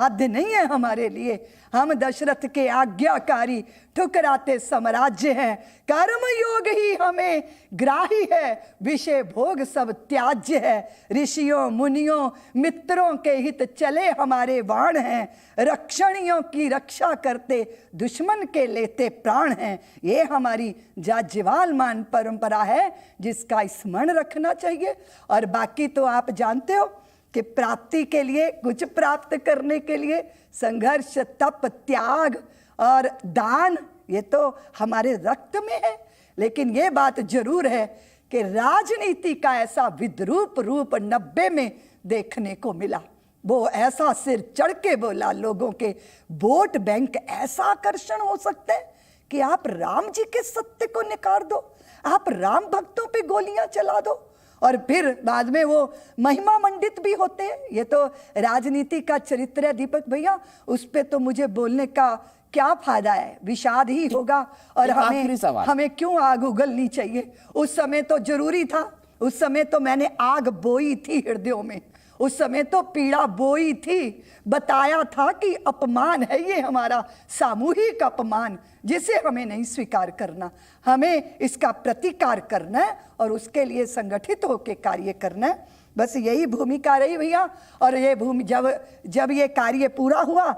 साध्य नहीं है हमारे लिए। हम दशरथ के आज्ञाकारी ठुकराते साम्राज्य हैं। कर्म योग ही हमें ग्राही है, विषय भोग सब त्याज्य है। ऋषियों मुनियों मित्रों के हित चले हमारे बाण हैं, रक्षणियों की रक्षा करते दुश्मन के लेते प्राण हैं। ये हमारी जाज्यवालमान परंपरा है जिसका स्मरण रखना चाहिए। और बाकी तो आप जानते हो कि प्राप्ति के लिए, कुछ प्राप्त करने के लिए संघर्ष, तप, त्याग और दान, ये तो हमारे रक्त में है। लेकिन ये बात जरूर है कि राजनीति का ऐसा विद्रूप रूप 90 में देखने को मिला। वो ऐसा सिर चढ़ के बोला लोगों के, वोट बैंक ऐसा आकर्षण हो सकता है कि आप राम जी के सत्य को निकार दो, आप राम भक्तों पे गोलियां चला दो और फिर बाद में वो महिमा मंडित भी होते हैं। ये तो राजनीति का चरित्र है दीपक भैया, उस पे तो मुझे बोलने का क्या फायदा है, विषाद ही होगा। और हमें क्यों आग उगलनी चाहिए? उस समय तो जरूरी था, उस समय तो मैंने आग बोई थी हृदयों में, उस समय तो पीड़ा बोई थी, बताया था कि अपमान है ये हमारा सामूहिक अपमान, जिसे हमें नहीं स्वीकार करना, हमें इसका प्रतिकार करना है और उसके लिए संगठित होकर कार्य करना है। बस यही भूमिका रही भैया। और ये भूमि जब ये कार्य पूरा हुआ,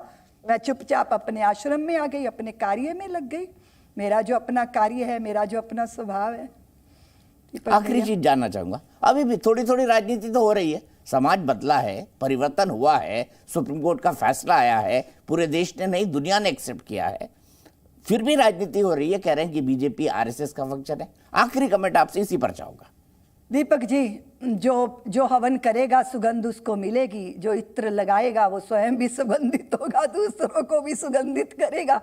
मैं चुपचाप अपने आश्रम में आ गई, अपने कार्य में लग गई। मेरा जो अपना कार्य है, मेरा जो अपना स्वभाव है। आखिरी चीज जानना चाहूंगा, अभी भी थोड़ी थोड़ी राजनीति तो हो रही है, समाज बदला है, परिवर्तन हुआ है, सुप्रीम कोर्ट का फैसला आया है, पूरे देश ने नहीं दुनिया ने एक्सेप्ट किया है, फिर भी राजनीति हो रही है, कह रहे हैं कि बीजेपी आरएसएस का फंक्शन है। आखिरी कमेंट आपसे इसी पर चाहूंगा। दीपक जी, जो हवन करेगा सुगंध उसको मिलेगी, जो इत्र लगाएगा वो स्वयं भी सुगंधित होगा, दूसरों को भी सुगंधित करेगा।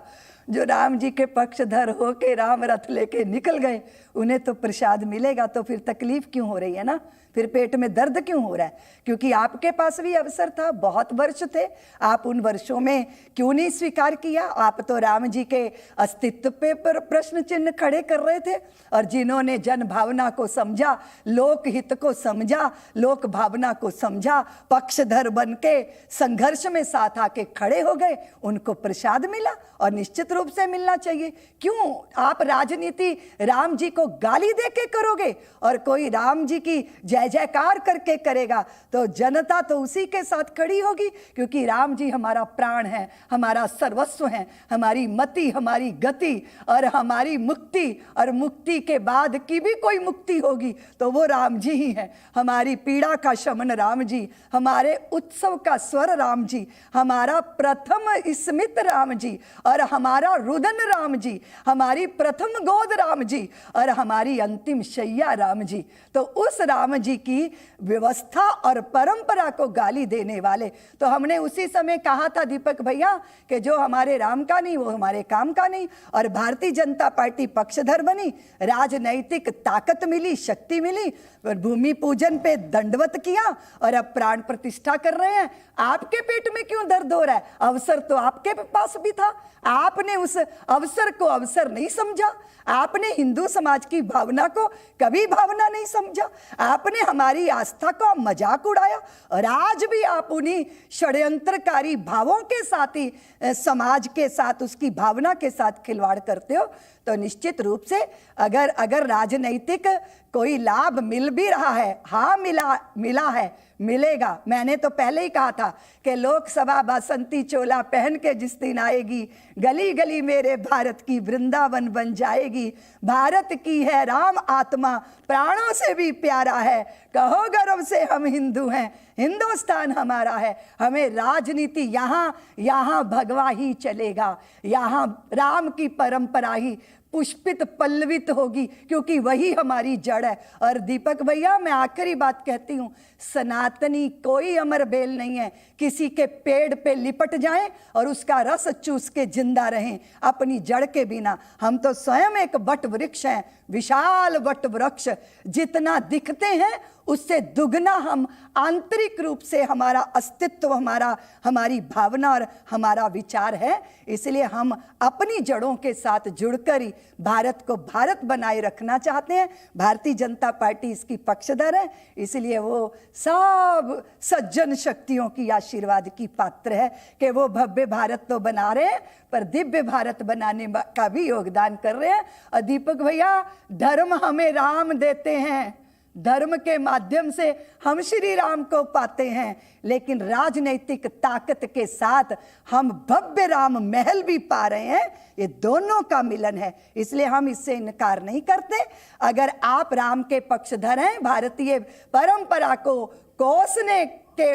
जो राम जी के पक्षधर होके राम रथ लेके निकल गए, उन्हें तो प्रसाद मिलेगा। तो फिर तकलीफ क्यों हो रही है ना, फिर पेट में दर्द क्यों हो रहा है? क्योंकि आपके पास भी अवसर था, बहुत वर्ष थे, आप उन वर्षों में क्यों नहीं स्वीकार किया? आप तो राम जी के अस्तित्व पे पर प्रश्न चिन्ह खड़े कर रहे थे। और जिन्होंने जन भावना को समझा, लोक हित को समझा, लोक भावना को समझा, पक्षधर बन के संघर्ष में साथ आके खड़े हो गए, उनको प्रसाद मिला और निश्चित रूप से मिलना चाहिए। क्यों आप राजनीति राम जी को गाली दे के करोगे और कोई राम जी की जय जयकार करके करेगा? तो जनता तो उसी के साथ खड़ी होगी, क्योंकि राम जी हमारा प्राण है, हमारा सर्वस्व है, हमारी मति, हमारी गति और हमारी मुक्ति। और मुक्ति के बाद की भी कोई मुक्ति होगी तो वो राम जी ही है। हमारी पीड़ा का शमन राम जी, हमारे उत्सव का स्वर राम जी, हमारा प्रथम स्मित राम जी और हमारा रुदन राम जी, हमारी प्रथम गोद राम जी और हमारी अंतिम शैया राम जी। तो उस राम जी की व्यवस्था और परंपरा को गाली देने वाले, तो हमने उसी समय कहा था दीपक भैया कि जो हमारे राम का नहीं वो हमारे काम का नहीं। और भारतीय जनता पार्टी पक्षधर बनी, राजनैतिक ताकत मिली, शक्ति मिली, और भूमि पूजन पे दंडवत किया और अब प्राण प्रतिष्ठा कर रहे हैं। आपके पेट में क्यों दर्द हो रहा है? अवसर तो आपके पास भी था, आपने उस अवसर को अवसर नहीं समझा, आपने हिंदू समाज की भावना को कभी भावना नहीं समझा, आपने हमारी आस्था को मजाक उड़ाया और आज भी आप उन्हीं षड्यंत्रकारी भावों के साथ ही समाज के साथ, उसकी भावना के साथ खिलवाड़ करते हो। तो निश्चित रूप से अगर राजनैतिक कोई लाभ मिल भी रहा है, हाँ मिला है, मिलेगा। मैंने तो पहले ही कहा था कि लोकसभा बसंती चोला पहन के जिस दिन आएगी, गली गली मेरे भारत की वृंदावन बन जाएगी। भारत की है राम आत्मा, प्राणों से भी प्यारा है, कहो गर्व से हम हिंदू हैं, हिंदुस्तान हमारा है। हमें राजनीति यहाँ भगवा ही चलेगा, यहाँ राम की परंपरा ही पुष्पित पल्लवित होगी, क्योंकि वही हमारी जड़ है। और दीपक भैया, मैं आखिरी बात कहती हूँ, सनातनी कोई अमर बेल नहीं है, किसी के पेड़ पे लिपट जाएं और उसका रस चूस के जिंदा रहें अपनी जड़ के बिना। हम तो स्वयं एक वट वृक्ष हैं, विशाल वट वृक्ष, जितना दिखते हैं उससे दुगना हम आंतरिक रूप से हमारा अस्तित्व, हमारी भावना और हमारा विचार है। इसलिए हम अपनी जड़ों के साथ जुड़कर ही भारत को भारत बनाए रखना चाहते हैं। भारतीय जनता पार्टी इसकी पक्षधर है, इसलिए वो सब सज्जन शक्तियों की आशीर्वाद की पात्र है कि वो भव्य भारत तो बना रहे हैं पर दिव्य भारत बनाने का भी योगदान कर रहे हैं। और दीपक भैया, धर्म हमें राम देते हैं, धर्म के माध्यम से हम श्री राम को पाते हैं, लेकिन राजनीतिक ताकत के साथ हम भव्य राम महल भी पा रहे हैं। ये दोनों का मिलन है, इसलिए हम इससे इनकार नहीं करते। अगर आप राम के पक्षधर हैं, भारतीय परंपरा को कोसने के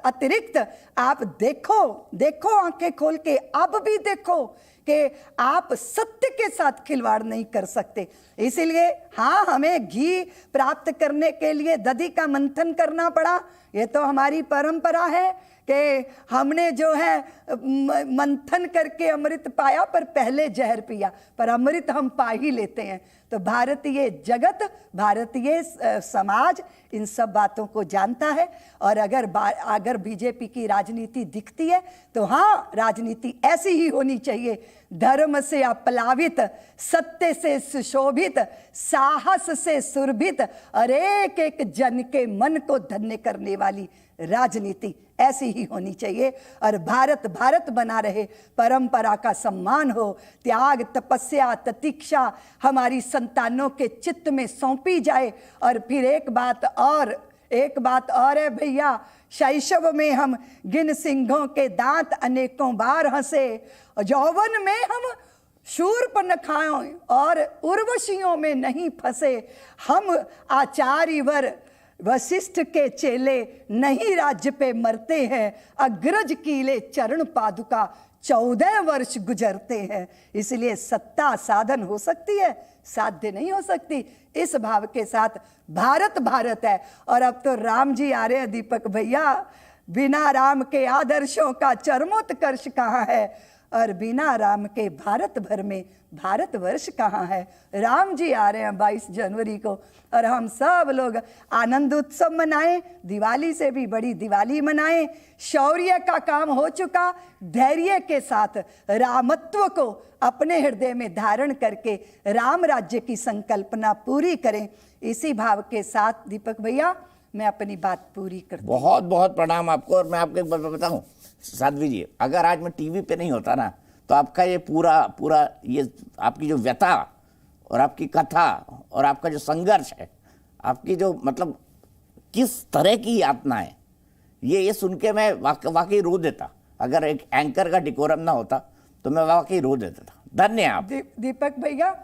अतिरिक्त आप देखो आंखें खोल के, अब भी देखो कि आप सत्य के साथ खिलवाड़ नहीं कर सकते। इसीलिए हाँ, हमें घी प्राप्त करने के लिए दधी का मंथन करना पड़ा, ये तो हमारी परंपरा है कि हमने जो है मंथन करके अमृत पाया, पर पहले जहर पिया, पर अमृत हम पा ही लेते हैं। तो भारतीय जगत, भारतीय समाज इन सब बातों को जानता है। और अगर बीजेपी की राजनीति दिखती है तो हाँ, राजनीति ऐसी ही होनी चाहिए, धर्म से अपलावित, सत्य से सुशोभित, साहस से सुरभित और एक एक जन के मन को धन्य करने वाली राजनीति ऐसी ही होनी चाहिए। और भारत भारत बना रहे, परंपरा का सम्मान हो, त्याग, तपस्या, तितिक्षा हमारी संतानों के चित्त में सौंपी जाए। और फिर एक बात और है भैया, शैशव में हम गिन सिंहों के दांत अनेकों बार हंसे, यौवन में हम शूर्पणखाओं और उर्वशियों में नहीं फंसे, हम आचार्यवर वशिष्ठ के चेले नहीं राज्य पे मरते हैं, अग्रज कीले चरण पादुका 14 वर्ष गुजरते हैं। इसलिए सत्ता साधन हो सकती है, साध्य नहीं हो सकती। इस भाव के साथ भारत भारत है। और अब तो राम जी आ रहे हैं दीपक भैया, बिना राम के आदर्शों का चरमोत्कर्ष कहाँ है, और बिना राम के भारत भर में भारतवर्ष कहाँ है। राम जी आ रहे हैं 22 जनवरी को, और हम सब लोग आनंद उत्सव मनाएं, दिवाली से भी बड़ी दिवाली मनाएं। शौर्य का काम हो चुका, धैर्य के साथ रामत्व को अपने हृदय में धारण करके राम राज्य की संकल्पना पूरी करें। इसी भाव के साथ दीपक भैया मैं अपनी बात पूरी करती हूं। बहुत बहुत प्रणाम आपको। और मैं आपको एक बात बताऊं साध्वी जी, अगर आज मैं टीवी पे नहीं होता ना, तो आपका ये पूरा ये आपकी जो व्यथा और आपकी कथा और आपका जो संघर्ष है, आपकी जो मतलब किस तरह की यातना है, ये सुन के मैं वाकई रो देता। अगर एक एंकर का डिकोरम ना होता तो मैं वाकई रो देता था। धन्यवाद दीपक भैया।